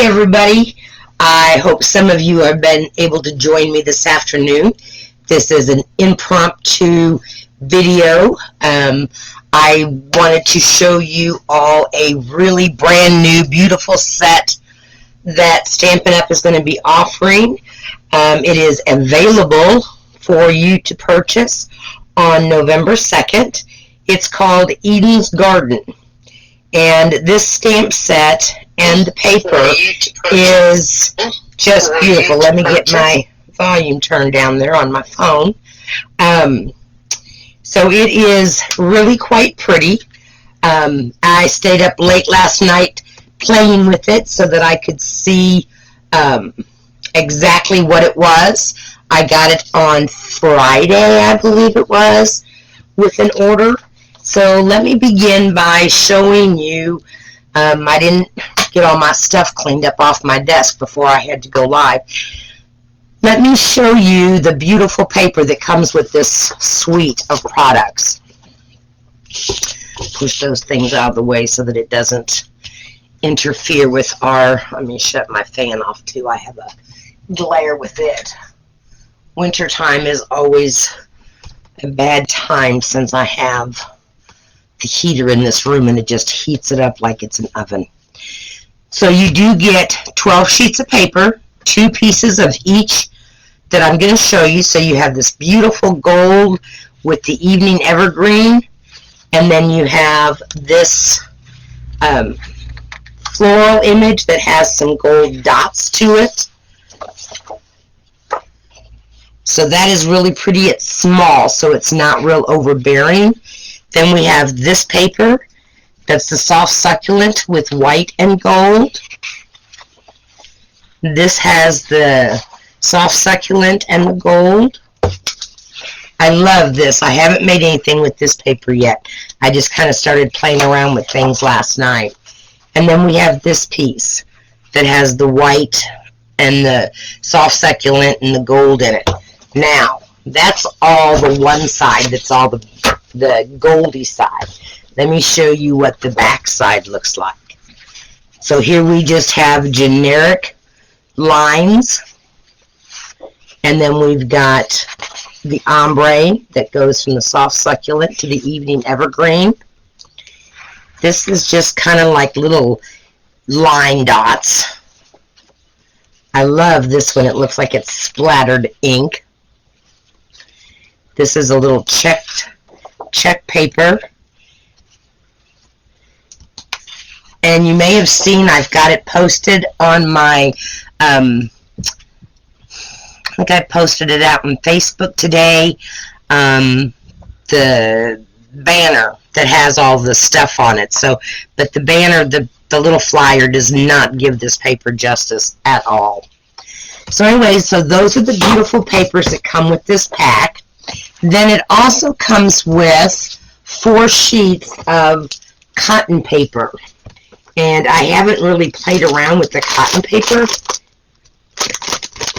everybody. I hope some of you have been able to join me this afternoon. This is an impromptu video. I wanted to show you all a really brand new, beautiful set that Stampin' Up! Is going to be offering. It is available for you to purchase on November 2nd. It's called Eden's Garden. And this stamp set and the paper is just beautiful. Let me get my volume turned down there on my phone. So it is really quite pretty. I stayed up late last night playing with it so that I could see exactly what it was. I got it on Friday, I believe it was, with an order. So let me begin by showing you, I didn't get all my stuff cleaned up off my desk before I had to go live. Let me show you the beautiful paper that comes with this suite of products. Push those things out of the way so that it doesn't interfere with our, let me shut my fan off too, I have a glare with it. Wintertime is always a bad time since I have the heater in this room and it just heats it up like it's an oven. So you do get 12 sheets of paper, 2 pieces of each that I'm going to show you. So you have this beautiful gold with the evening evergreen, and then you have this floral image that has some gold dots to it. So that is really pretty. It's small, so it's not real overbearing. Then we have this paper. That's the soft succulent with white and gold. This has the soft succulent and the gold. I love this. I haven't made anything with this paper yet. I just kind of started playing around with things last night. And then we have this piece that has the white and the soft succulent and the gold in it. Now, that's all the one side. That's all the goldy side. Let me show you what the back side looks like. So here we just have generic lines, and then we've got the ombre that goes from the soft succulent to the evening evergreen. This is just kind of like little line dots. I love this one. It looks like it's splattered ink. This is a little check paper. And you may have seen I've got it posted on my, I think I posted it out on Facebook today, the banner that has all the stuff on it. So, but the banner, the little flyer does not give this paper justice at all. So anyway, so those are the beautiful papers that come with this pack. Then it also comes with 4 sheets of cotton paper. And I haven't really played around with the cotton paper,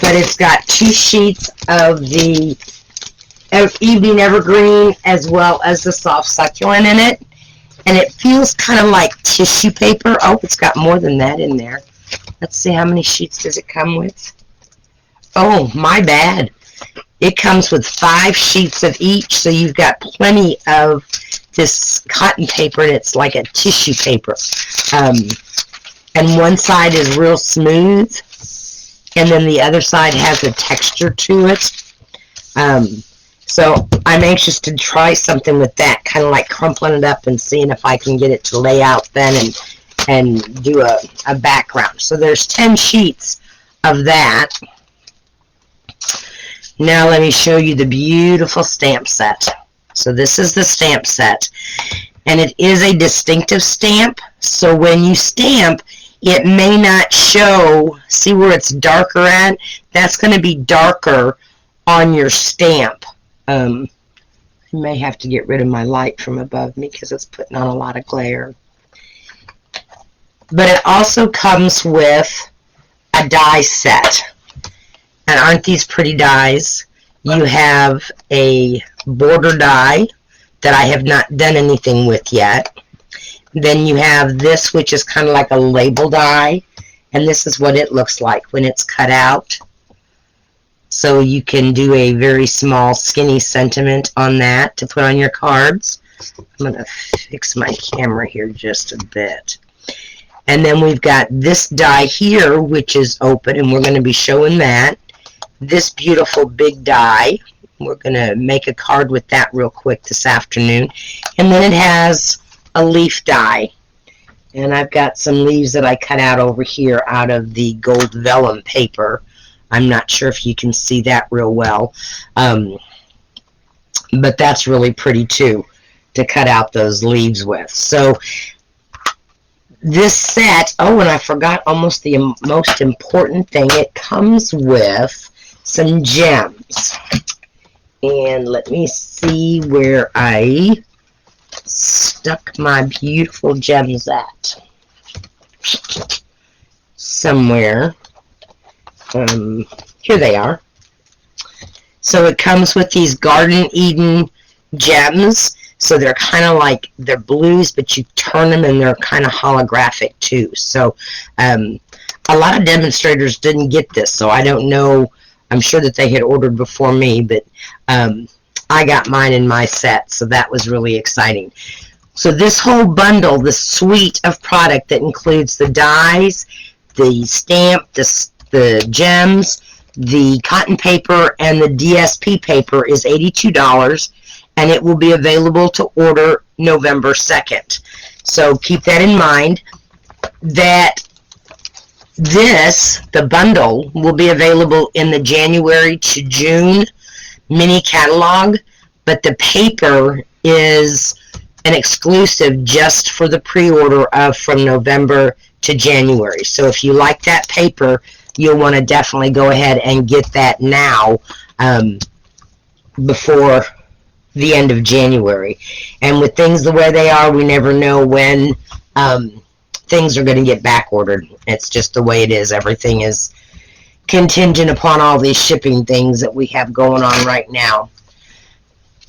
but it's got 2 sheets of the evening evergreen as well as the soft succulent in it. And it feels kind of like tissue paper. Oh, it's got more than that in there. Let's see, how many sheets does it come with? Oh, my bad. It comes with 5 sheets of each, so you've got plenty of this cotton paper, and it's like a tissue paper. And one side is real smooth, and then the other side has a texture to it. So I'm anxious to try something with that, kind of like crumpling it up and seeing if I can get it to lay out then and do a background. So there's 10 sheets of that. Now let me show you the beautiful stamp set. So this is the stamp set, and it is a distinctive stamp, so when you stamp, it may not show, see where it's darker at? That's going to be darker on your stamp. I may have to get rid of my light from above me because it's putting on a lot of glare. But it also comes with a die set. And aren't these pretty dies? You have a border die that I have not done anything with yet. Then you have this, which is kind of like a label die. And this is what it looks like when it's cut out. So you can do a very small, skinny sentiment on that to put on your cards. I'm going to fix my camera here just a bit. And then we've got this die here, which is open, and we're going to be showing that. This beautiful big die. We're going to make a card with that real quick this afternoon. And then it has a leaf die. And I've got some leaves that I cut out over here out of the gold vellum paper. I'm not sure if you can see that real well. But that's really pretty too, to cut out those leaves with. So this set, oh, and I forgot almost the most important thing. It comes with some gems. And let me see where I stuck my beautiful gems at. Somewhere. Here they are. So it comes with these Garden Eden gems. So they're kind of like, they're blues, but you turn them and they're kind of holographic too. So a lot of demonstrators didn't get this, so I don't know. I'm sure that they had ordered before me, but I got mine in my set, so that was really exciting. So this whole bundle, the suite of product that includes the dies, the stamp, the gems, the cotton paper, and the DSP paper is $82, and it will be available to order November 2nd. So keep that in mind, that this, the bundle, will be available in the January to June mini catalog, but the paper is an exclusive just for the pre-order of from November to January. So if you like that paper, you'll want to definitely go ahead and get that now before the end of January. And with things the way they are, we never know when things are going to get back ordered. It's just the way it is. Everything is contingent upon all these shipping things that we have going on right now.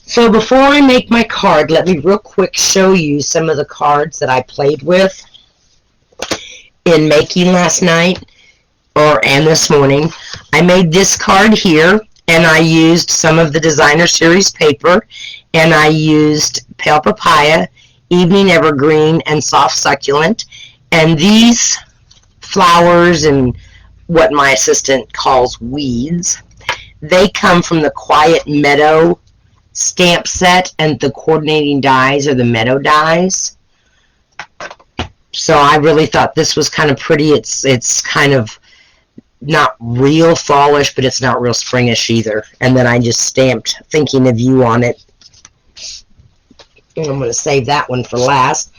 So before I make my card, let me real quick show you some of the cards that I played with in making last night and this morning. I made this card here, and I used some of the Designer Series paper, and I used Pale Papaya, Evening Evergreen, and Soft Succulent. And these flowers and what my assistant calls weeds, they come from the Quiet Meadow stamp set, and the coordinating dies are the meadow dies. So I really thought this was kind of pretty. It's kind of not real fallish, but it's not real springish either. And then I just stamped Thinking of You on it. And I'm going to save that one for last.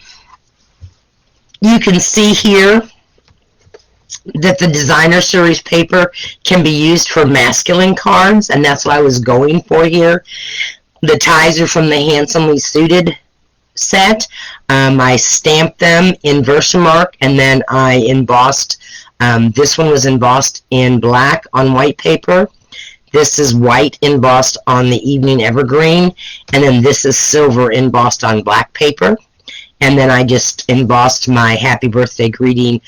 You can see here that the Designer Series paper can be used for masculine cards, and that's what I was going for here. The ties are from the Handsomely Suited set. I stamped them in Versamark, and then I embossed. This one was embossed in black on white paper. This is white embossed on the Evening Evergreen, and then this is silver embossed on black paper. And then I just embossed my Happy Birthday greeting.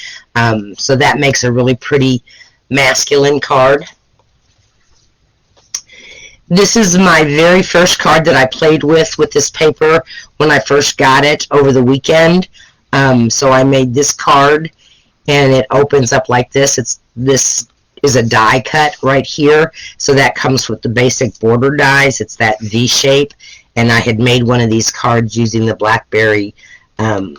So that makes a really pretty masculine card. This is my very first card that I played with this paper when I first got it over the weekend. So I made this card, and it opens up like this. This is a die cut right here, so that comes with the basic border dies. It's that V shape, and I had made one of these cards using the Blackberry. I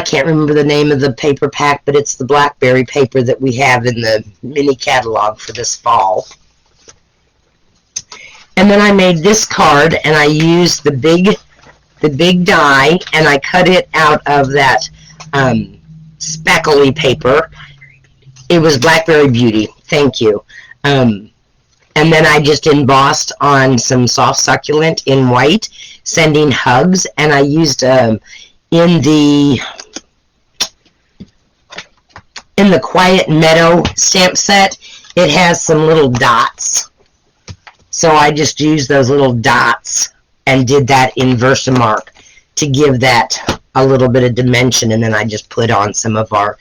can't remember the name of the paper pack, but it's the Blackberry paper that we have in the mini catalog for this fall. And then I made this card, and I used the big die, and I cut it out of that speckly paper. It was Blackberry Beauty. Thank you. And then I just embossed on some Soft Succulent in white, Sending Hugs, and I used in the Quiet Meadow stamp set, it has some little dots. So I just used those little dots and did that in Versamark to give that a little bit of dimension, and then I just put on some of our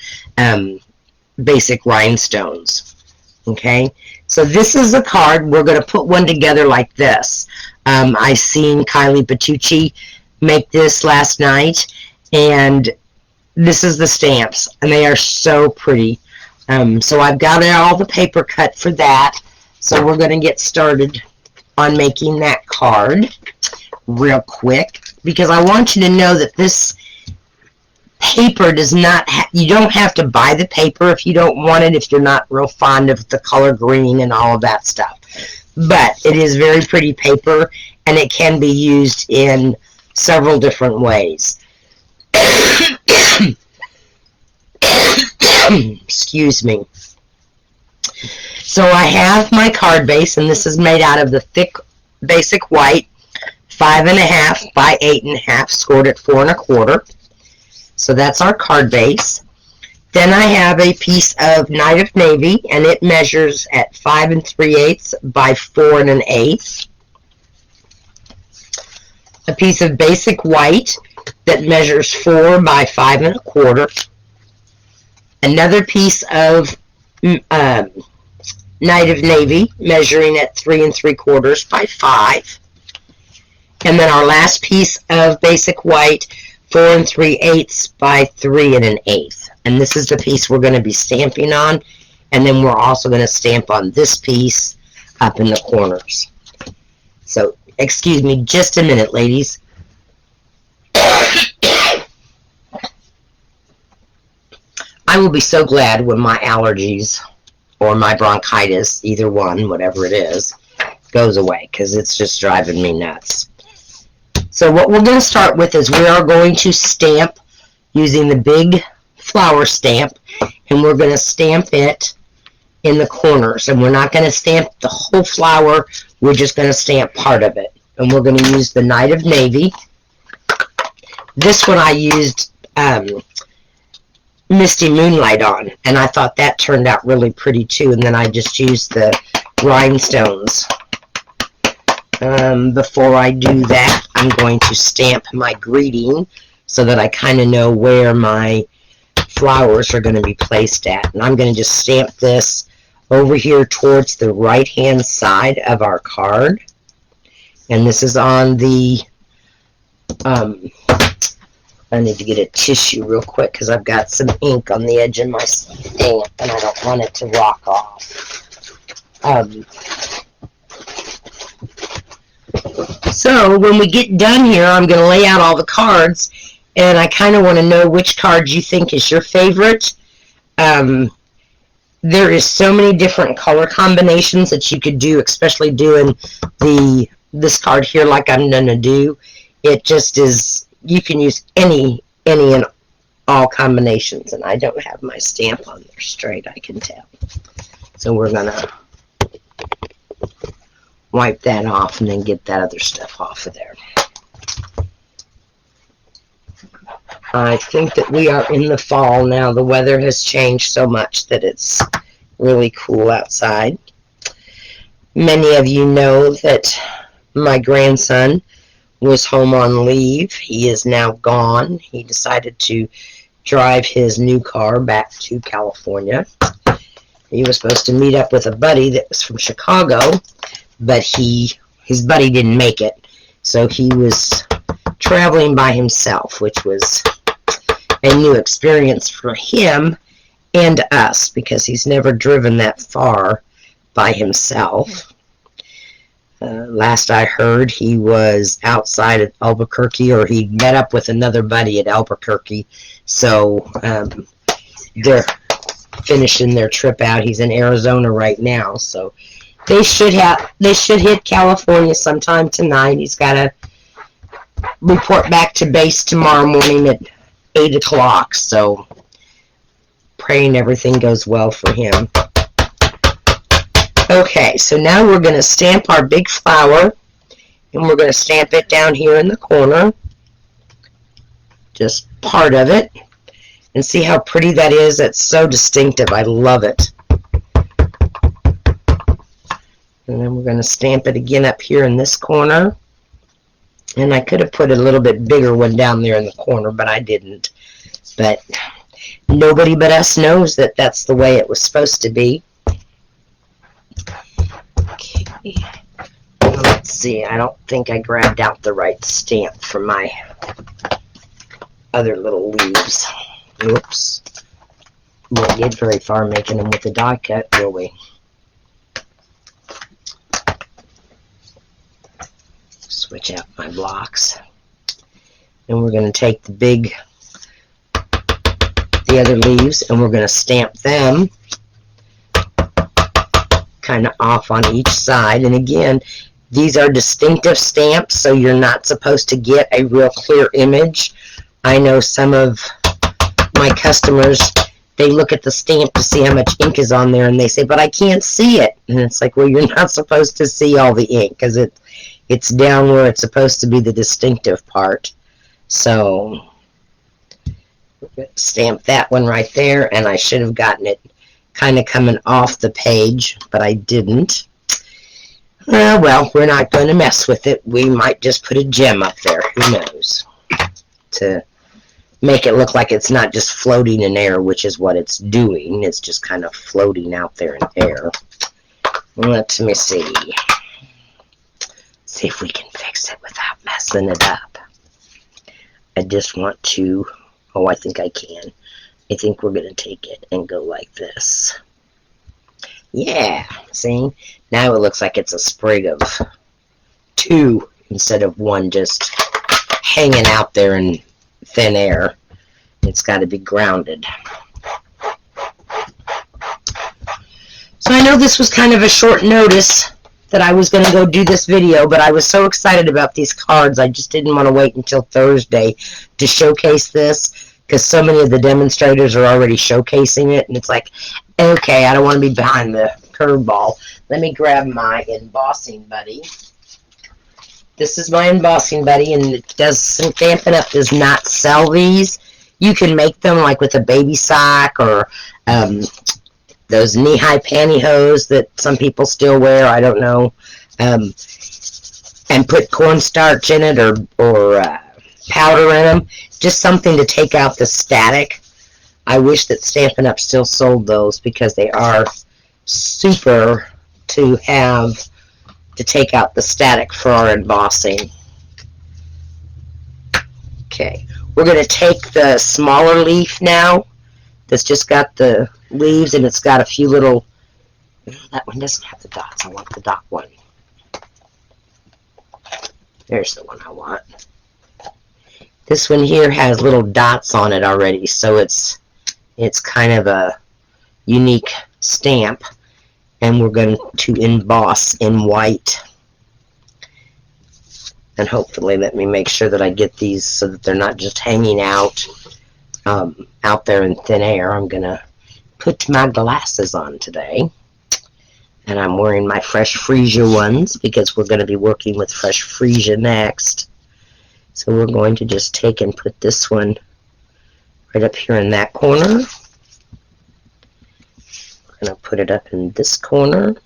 basic rhinestones. Okay, so this is the card. We're going to put one together like this. I seen Kylie Patucci make this last night, and this is the stamps, and they are so pretty. So I've got all the paper cut for that, so we're going to get started on making that card real quick, because I want you to know that this paper does not you don't have to buy the paper if you don't want it, if you're not real fond of the color green and all of that stuff. But it is very pretty paper, and it can be used in several different ways. Excuse me. So I have my card base, and this is made out of the thick basic white 5.5 by 8.5, scored at 4 1/4. So that's our card base. Then I have a piece of Night of Navy, and it measures at 5 3/8 by 4 1/8. A piece of basic white that measures 4 by 5 1/4. Another piece of Night of Navy, measuring at 3 3/4 by 5. And then our last piece of basic white, 4 3/8 by 3 1/8. And this is the piece we're going to be stamping on. And then we're also going to stamp on this piece up in the corners. So, excuse me just a minute, ladies. I will be so glad when my allergies or my bronchitis, either one, whatever it is, goes away, because it's just driving me nuts. So what we're going to start with is we are going to stamp using the big flower stamp, and we're going to stamp it in the corners. And we're not going to stamp the whole flower, we're just going to stamp part of it. And we're going to use the Night of Navy. This one I used Misty Moonlight on, and I thought that turned out really pretty too. And then I just used the rhinestones. Before I do that, I'm going to stamp my greeting so that I kind of know where my flowers are going to be placed at. And I'm going to just stamp this over here towards the right hand side of our card. And this is on the I need to get a tissue real quick because I've got some ink on the edge of my stamp and I don't want it to rock off. So when we get done here, I'm going to lay out all the cards, and I kind of want to know which card you think is your favorite. There is so many different color combinations that you could do, especially doing this card here like I'm going to do. It just is, you can use any and all combinations, and I don't have my stamp on there straight, I can tell. So we're going to wipe that off and then get that other stuff off of there. I think that we are in the fall now. The weather has changed so much that it's really cool outside. Many of you know that my grandson was home on leave. He is now gone. He decided to drive his new car back to California. He was supposed to meet up with a buddy that was from Chicago, but his buddy didn't make it. So he was traveling by himself, which was a new experience for him and us because he's never driven that far by himself. Last I heard, he was outside of Albuquerque, or he met up with another buddy at Albuquerque. So they're finishing their trip out. He's in Arizona right now, so they should hit California sometime tonight. He's got to report back to base tomorrow morning at 8 o'clock. So praying everything goes well for him. Okay, so now we're going to stamp our big flower, and we're going to stamp it down here in the corner, just part of it, and see how pretty that is. That's so distinctive. I love it. And then we're going to stamp it again up here in this corner. And I could have put a little bit bigger one down there in the corner, but I didn't. But nobody but us knows that that's the way it was supposed to be. Okay. Let's see. I don't think I grabbed out the right stamp for my other little leaves. Oops. We won't get very far making them with the die cut, will we? Switch out my blocks. And we're going to take the other leaves, and we're going to stamp them kind of off on each side. And again, these are distinctive stamps, so you're not supposed to get a real clear image. I know some of my customers, they look at the stamp to see how much ink is on there, and they say, but I can't see it. And it's like, well, you're not supposed to see all the ink, because it's down where it's supposed to be the distinctive part. So, stamp that one right there, and I should have gotten it kind of coming off the page, but I didn't. Well, we're not going to mess with it. We might just put a gem up there, who knows, to make it look like it's not just floating in air, which is what it's doing. It's just kind of floating out there in air. Let me see. See if we can fix it without messing it up. I just want to, oh, I think I can. I think we're going to take it and go like this. Yeah, see? Now it looks like it's a sprig of 2 instead of 1 just hanging out there in thin air. It's got to be grounded. So I know this was kind of a short notice that I was going to go do this video, but I was so excited about these cards, I just didn't want to wait until Thursday to showcase this, because so many of the demonstrators are already showcasing it, and it's like, okay, I don't want to be behind the curveball. Let me grab my embossing buddy. This is my embossing buddy, and it does, Stampin' Up! Does not sell these. You can make them like with a baby sock or those knee-high pantyhose that some people still wear, I don't know, and put cornstarch in it or powder in them. Just something to take out the static. I wish that Stampin' Up! Still sold those, because they are super to have to take out the static for our embossing. Okay, we're going to take the smaller leaf now that's just got the leaves, and it's got a few little, that one doesn't have the dots, I want the dot one. There's the one I want. This one here has little dots on it already, so it's kind of a unique stamp, and we're going to emboss in white. And hopefully, let me make sure that I get these so that they're not just hanging out out there in thin air. I'm going to put my glasses on today, and I'm wearing my Fresh Freesia ones because we're going to be working with Fresh Freesia next. So we're going to just take and put this one right up here in that corner. We're going to put it up in this corner.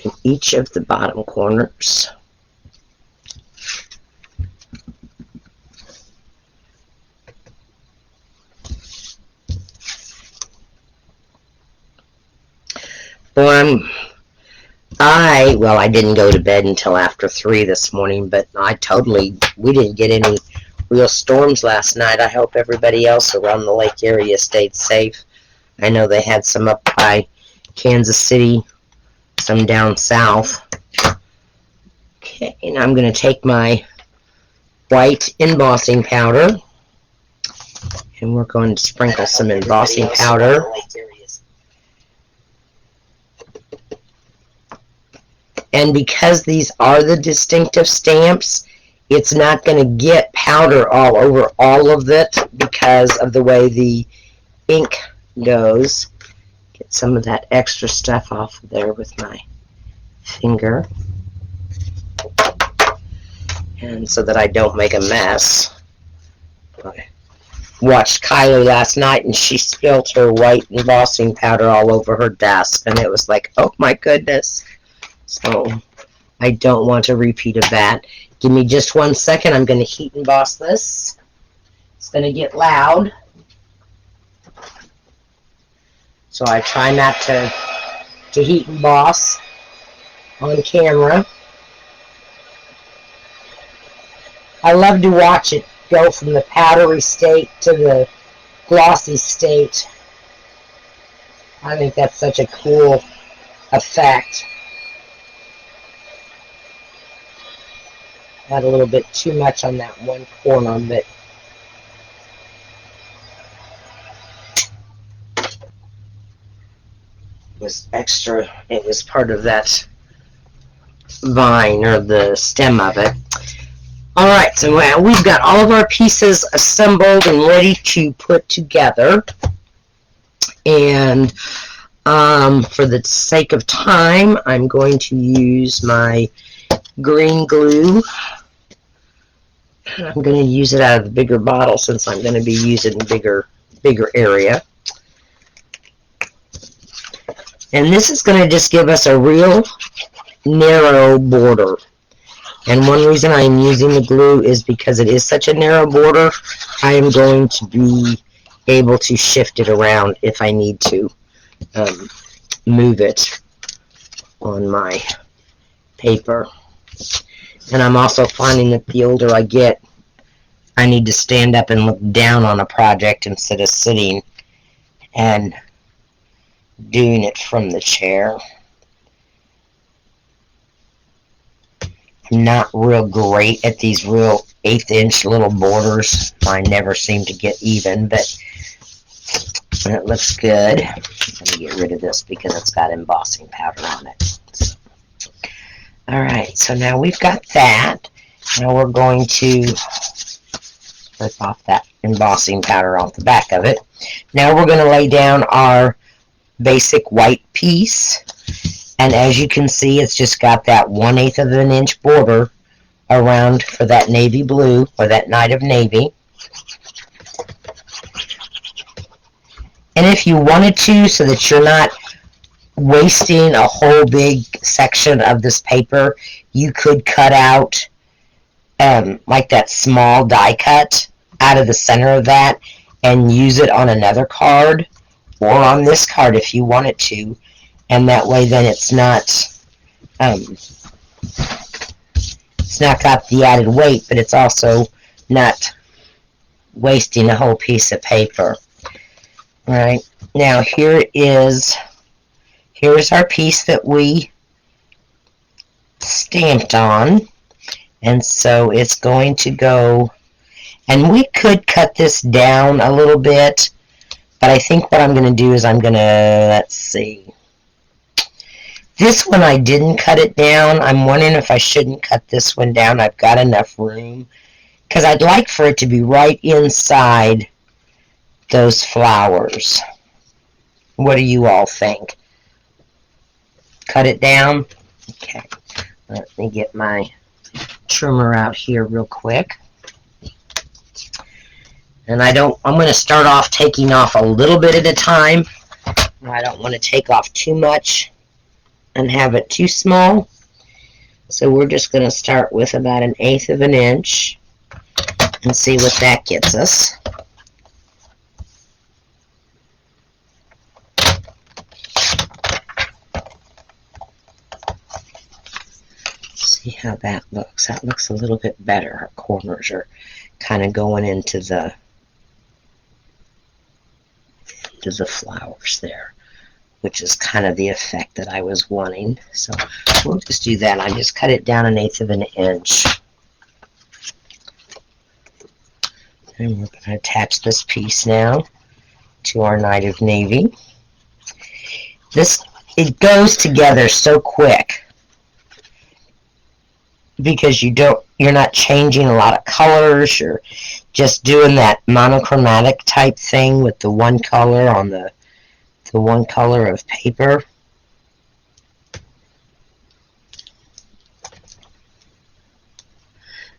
In each of the bottom corners. Well, I didn't go to bed until after 3 this morning, but we didn't get any real storms last night. I hope everybody else around the lake area stayed safe. I know they had some up by Kansas City, some down south. Okay, and I'm going to take my white embossing powder, and we're going to sprinkle some embossing powder. And because these are the distinctive stamps, it's not going to get powder all over all of it because of the way the ink goes. Get some of that extra stuff off of there with my finger. And so that I don't make a mess. I watched Kylie last night, and she spilled her white embossing powder all over her desk, and it was like, oh my goodness. So I don't want a repeat of that. Give me just 1 second. I'm going to heat emboss this. It's going to get loud. So I try not to heat emboss on camera. I love to watch it go from the powdery state to the glossy state. I think that's such a cool effect. Had a little bit too much on that one corner, but was extra. It was part of that vine or the stem of it. Alright, so we've got all of our pieces assembled and ready to put together. And for the sake of time, I'm going to use my green glue. I'm going to use it out of the bigger bottle since I'm going to be using bigger area. And this is going to just give us a real narrow border. And one reason I'm using the glue is because it is such a narrow border, I am going to be able to shift it around if I need to move it on my paper. And I'm also finding that the older I get, I need to stand up and look down on a project instead of sitting and doing it from the chair. I'm not real great at these real 1/8" little borders. Mine never seem to get even, but it looks good. Let me get rid of this because it's got embossing powder on it. Alright, so now we've got that. Now we're going to rip off that embossing powder off the back of it. Now we're going to lay down our basic white piece. And as you can see, it's just got that 1/8 inch border around for that navy blue, or that Night of Navy. And if you wanted to, so that you're not wasting a whole big section of this paper, you could cut out like that small die cut out of the center of that and use it on another card or on this card if you wanted to. And that way then it's not got the added weight, but it's also not wasting a whole piece of paper. Alright, now here's our piece that we stamped on, and so it's going to go, and we could cut this down a little bit, but I think what I'm going to do is I'm going to, let's see, this one I didn't cut it down. I'm wondering if I shouldn't cut this one down. I've got enough room, because I'd like for it to be right inside those flowers. What do you all think? Cut it down? Okay. Let me get my trimmer out here real quick. And I'm going to start off taking off a little bit at a time. I don't want to take off too much and have it too small. So we're just going to start with about 1/8 inch and see what that gets us. See how that looks. That looks a little bit better. Our corners are kind of going into the flowers there, which is kind of the effect that I was wanting. So we'll just do that. I just cut it down 1/8 inch. And we're going to attach this piece now to our Night of Navy. It goes together so quick because you're not changing a lot of colors. You're just doing that monochromatic type thing with the one color on the one color of paper.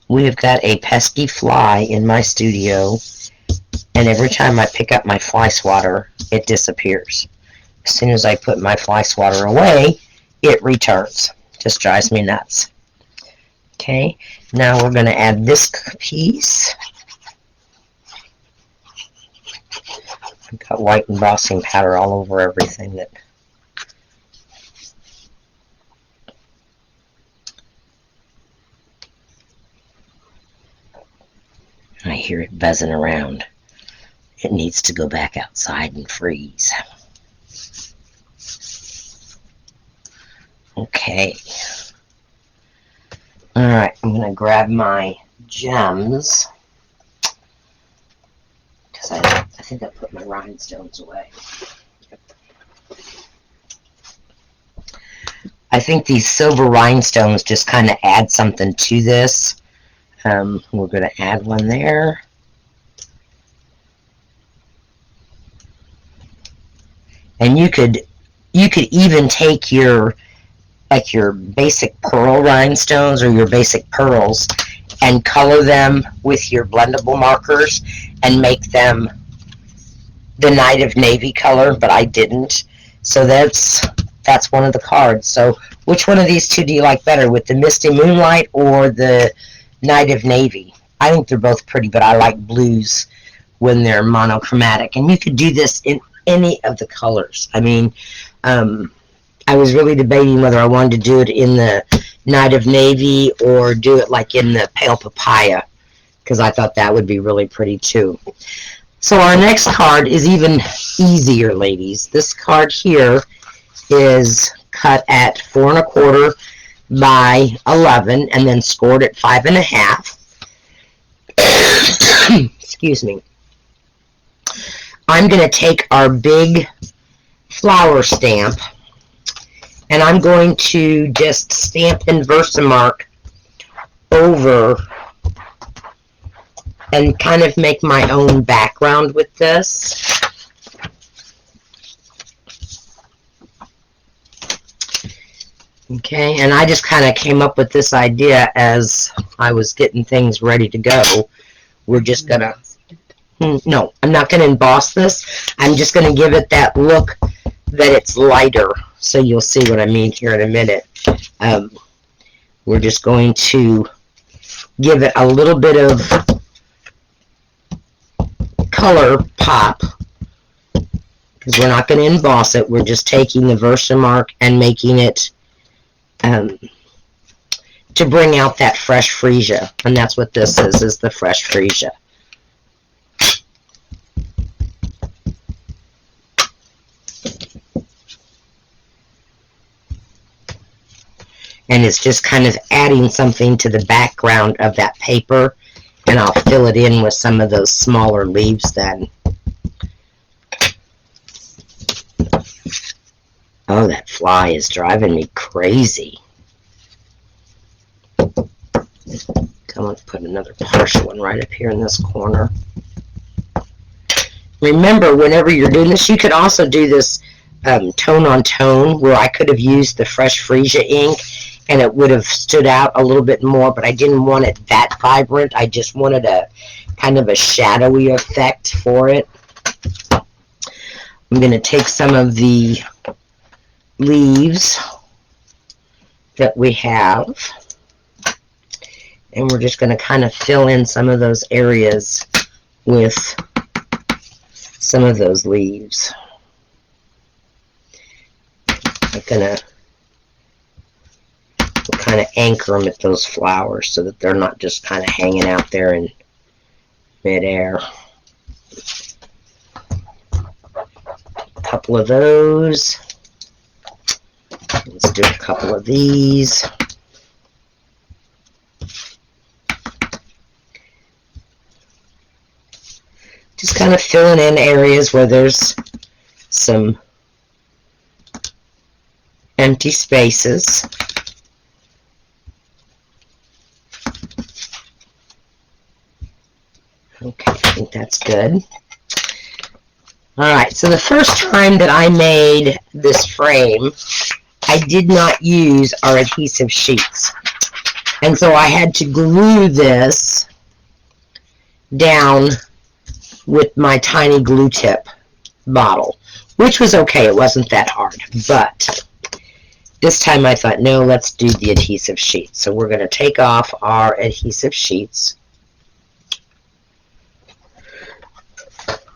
We have got a pesky fly in my studio, and every time I pick up my fly swatter, it disappears. As soon as I put my fly swatter away, it returns. Just drives me nuts. Okay, now we're going to add this piece. I've got white embossing powder all over everything. That I hear it buzzing around. It needs to go back outside and freeze. Okay. Alright, I'm going to grab my gems, because I think I put my rhinestones away. I think these silver rhinestones just kind of add something to this. We're going to add one there. And you could even take your basic pearl rhinestones or your basic pearls and color them with your blendable markers and make them the Night of Navy color, but I didn't. So that's one of the cards. So which one of these two do you like better, with the Misty Moonlight or the Night of Navy? I think they're both pretty, but I like blues when they're monochromatic. And you could do this in any of the colors. I mean, I was really debating whether I wanted to do it in the Night of Navy or do it like in the Pale Papaya, because I thought that would be really pretty too. So our next card is even easier, ladies. This card here is cut at 4 1/4 by 11 and then scored at 5 1/2. Excuse me. I'm going to take our big flower stamp and I'm going to just stamp and Versamark over and kind of make my own background with this. Okay, and I just kind of came up with this idea as I was getting things ready to go. We're just going to, no, I'm not going to emboss this. I'm just going to give it that look that it's lighter. So you'll see what I mean here in a minute. We're just going to give it a little bit of color pop, because we're not going to emboss it. We're just taking the Versamark and making it to bring out that fresh freesia, and that's what this is the fresh freesia. And it's just kind of adding something to the background of that paper, and I'll fill it in with some of those smaller leaves then. Oh, that fly is driving me crazy. Come on, put another partial one right up here in this corner. Remember, whenever you're doing this, you could also do this tone on tone, where I could have used the Fresh Freesia ink and it would have stood out a little bit more, but I didn't want it that vibrant. I just wanted a kind of a shadowy effect for it. I'm going to take some of the leaves that we have, and we're just going to kind of fill in some of those areas with some of those leaves. I'm going to kind of anchor them at those flowers so that they're not just kind of hanging out there in midair. A couple of those. Let's do a couple of these. Just kind of filling in areas where there's some empty spaces. Okay, I think that's good. Alright, so the first time that I made this frame, I did not use our adhesive sheets. And so I had to glue this down with my tiny glue tip bottle, which was okay. It wasn't that hard. But this time I thought, no, let's do the adhesive sheet. So we're going to take off our adhesive sheets.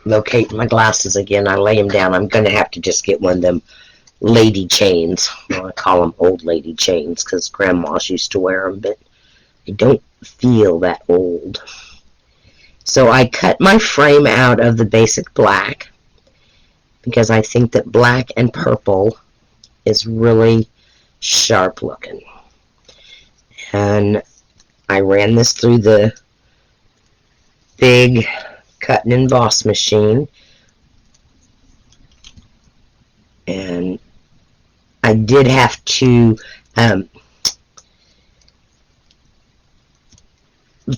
Locate my glasses again. I lay them down. I'm going to have to just get one of them lady chains. Well, I call them old lady chains because grandmas used to wear them, but I don't feel that old. So I cut my frame out of the basic black because I think that black and purple is really sharp looking. And I ran this through the big cut and emboss machine, and I did have to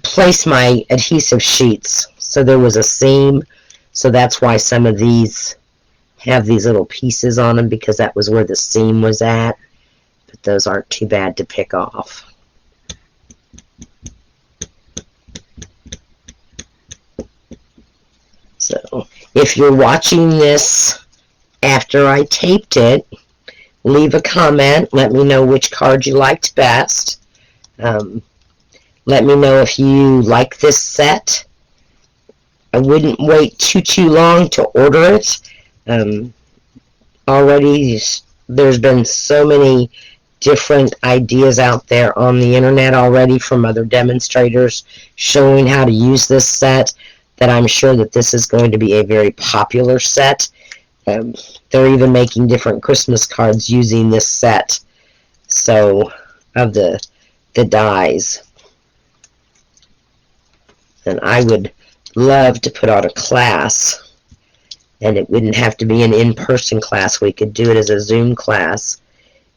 place my adhesive sheets so there was a seam, so that's why some of these have these little pieces on them, because that was where the seam was at, but those aren't too bad to pick off. So if you're watching this after I taped it, leave a comment. Let me know which card you liked best. Let me know if you like this set. I wouldn't wait too long to order it. Already there's been so many different ideas out there on the internet already from other demonstrators showing how to use this set, that I'm sure that this is going to be a very popular set. They're even making different Christmas cards using this set, so of the dies. And I would love to put on a class, and it wouldn't have to be an in-person class. We could do it as a Zoom class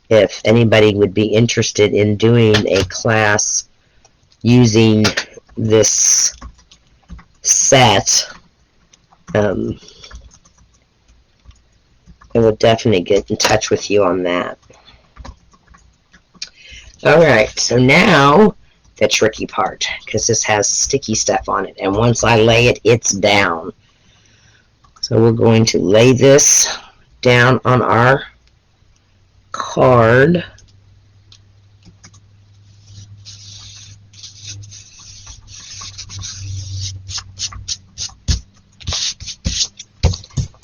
if anybody would be interested in doing a class using this set. I will definitely get in touch with you on that. Alright, so now the tricky part, because this has sticky stuff on it, and once I lay it, it's down. So we're going to lay this down on our card.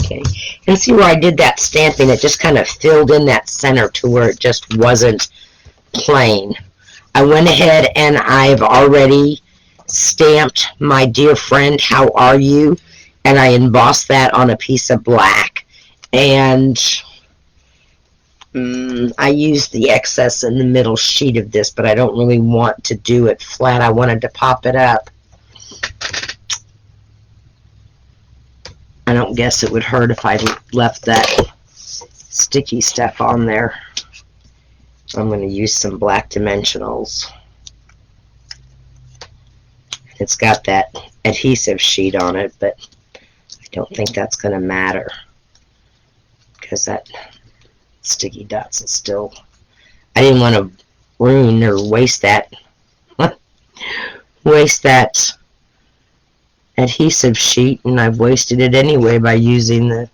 Okay, and see where I did that stamping? It just kind of filled in that center to where it just wasn't plain. I went ahead and I've already stamped "My dear friend, how are you?" and I embossed that on a piece of black, and I used the excess in the middle sheet of this, but I don't really want to do it flat. I wanted to pop it up. I don't guess it would hurt if I left that sticky stuff on there. I'm going to use some black dimensionals. It's got that adhesive sheet on it, but I don't think that's going to matter, because that sticky dots is still... I didn't want to ruin or waste that adhesive sheet, and I've wasted it anyway by using the...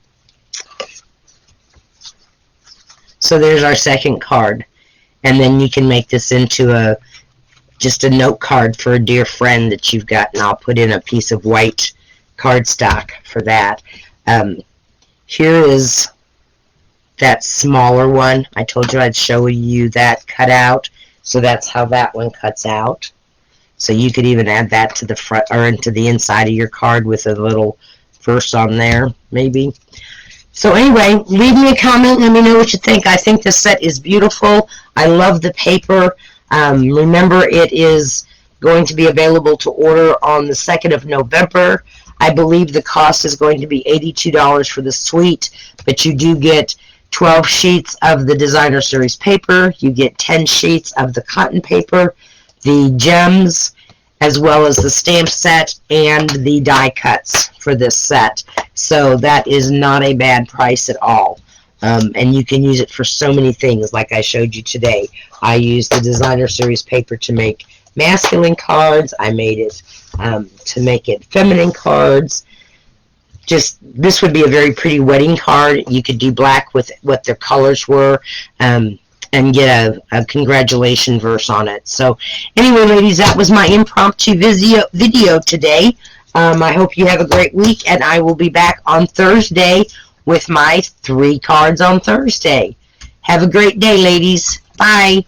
So there's our second card. And then you can make this into just a note card for a dear friend that you've got, and I'll put in a piece of white cardstock for that. Here is that smaller one. I told you I'd show you that cut out, so that's how that one cuts out. So you could even add that to the front or into the inside of your card with a little verse on there, maybe. So anyway, leave me a comment. Let me know what you think. I think this set is beautiful. I love the paper. Remember, it is going to be available to order on the 2nd of November. I believe the cost is going to be $82 for the suite, but you do get 12 sheets of the Designer Series paper. You get 10 sheets of the cotton paper, the gems, as well as the stamp set and the die cuts for this set. So that is not a bad price at all. And you can use it for so many things like I showed you today. I used the Designer Series paper to make masculine cards. I made it to make it feminine cards. Just, this would be a very pretty wedding card. You could do black with what their colors were. And and get a congratulation verse on it. So anyway, ladies, that was my impromptu video today. I hope you have a great week, and I will be back on Thursday with my 3 cards on Thursday. Have a great day, ladies. Bye.